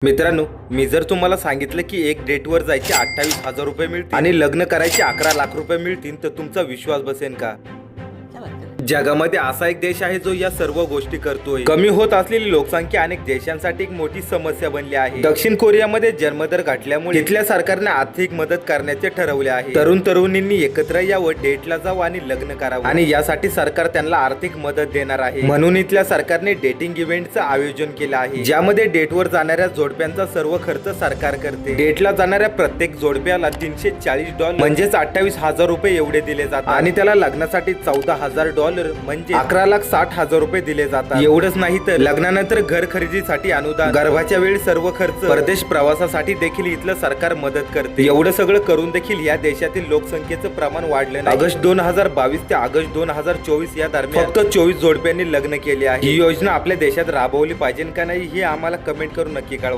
मित्रांनो, मी जर तुम्हाला सांगितलं की एक डेटवर जायचे 28,000 रुपये मिळतील आणि लग्न करायचे 11 लाख रुपये मिळतील तर तुमचा विश्वास बसेल का? जगामध्ये असा एक देश आहे जो या सर्व गोष्टी करतोय. कमी होत असलेली लोकसंख्या अनेक देशांसाठी एक मोठी समस्या बनली आहे. दक्षिण कोरियामध्ये जन्मदर घटल्यामुळे तिथल्या सरकारने आर्थिक मदत करण्याचे ठरवले आहे. तरुण तरुणींनी एकत्र यावं, डेटला जावं आणि लग्न करावं आणि यासाठी सरकार त्यांना आर्थिक मदत देणार आहे. म्हणून इथल्या सरकारने डेटिंग इव्हेंटचं आयोजन केलं आहे, ज्यामध्ये डेटवर जाणाऱ्या जोडप्यांचा सर्व खर्च सरकार करते. डेटला जाणाऱ्या प्रत्येक जोडप्याला $340 म्हणजेच 28,000 रुपये एवढे दिले जातात आणि त्याला लग्नासाठी $14,000 म्हणजे 11,60,000 रुपये दिले जातात. एवढंच नाही तर लग्नानंतर घर खरेदीसाठी अनुदान, गर्भाच्या वेळी सर्व खर्च, परदेश प्रवासासाठी देखील इथलं सरकार मदत करते. एवढं सगळं करून देखील या देशातील लोकसंख्येचं प्रमाण वाढलं नाही. ऑगस्ट 2022 ते ऑगस्ट 2024 या दरम्यान फक्त 24 जोडप्यांनी लग्न केले आहे. ही योजना आपल्या देशात राबवली पाहिजे का नाही हे आम्हाला कमेंट करून नक्की कळवा.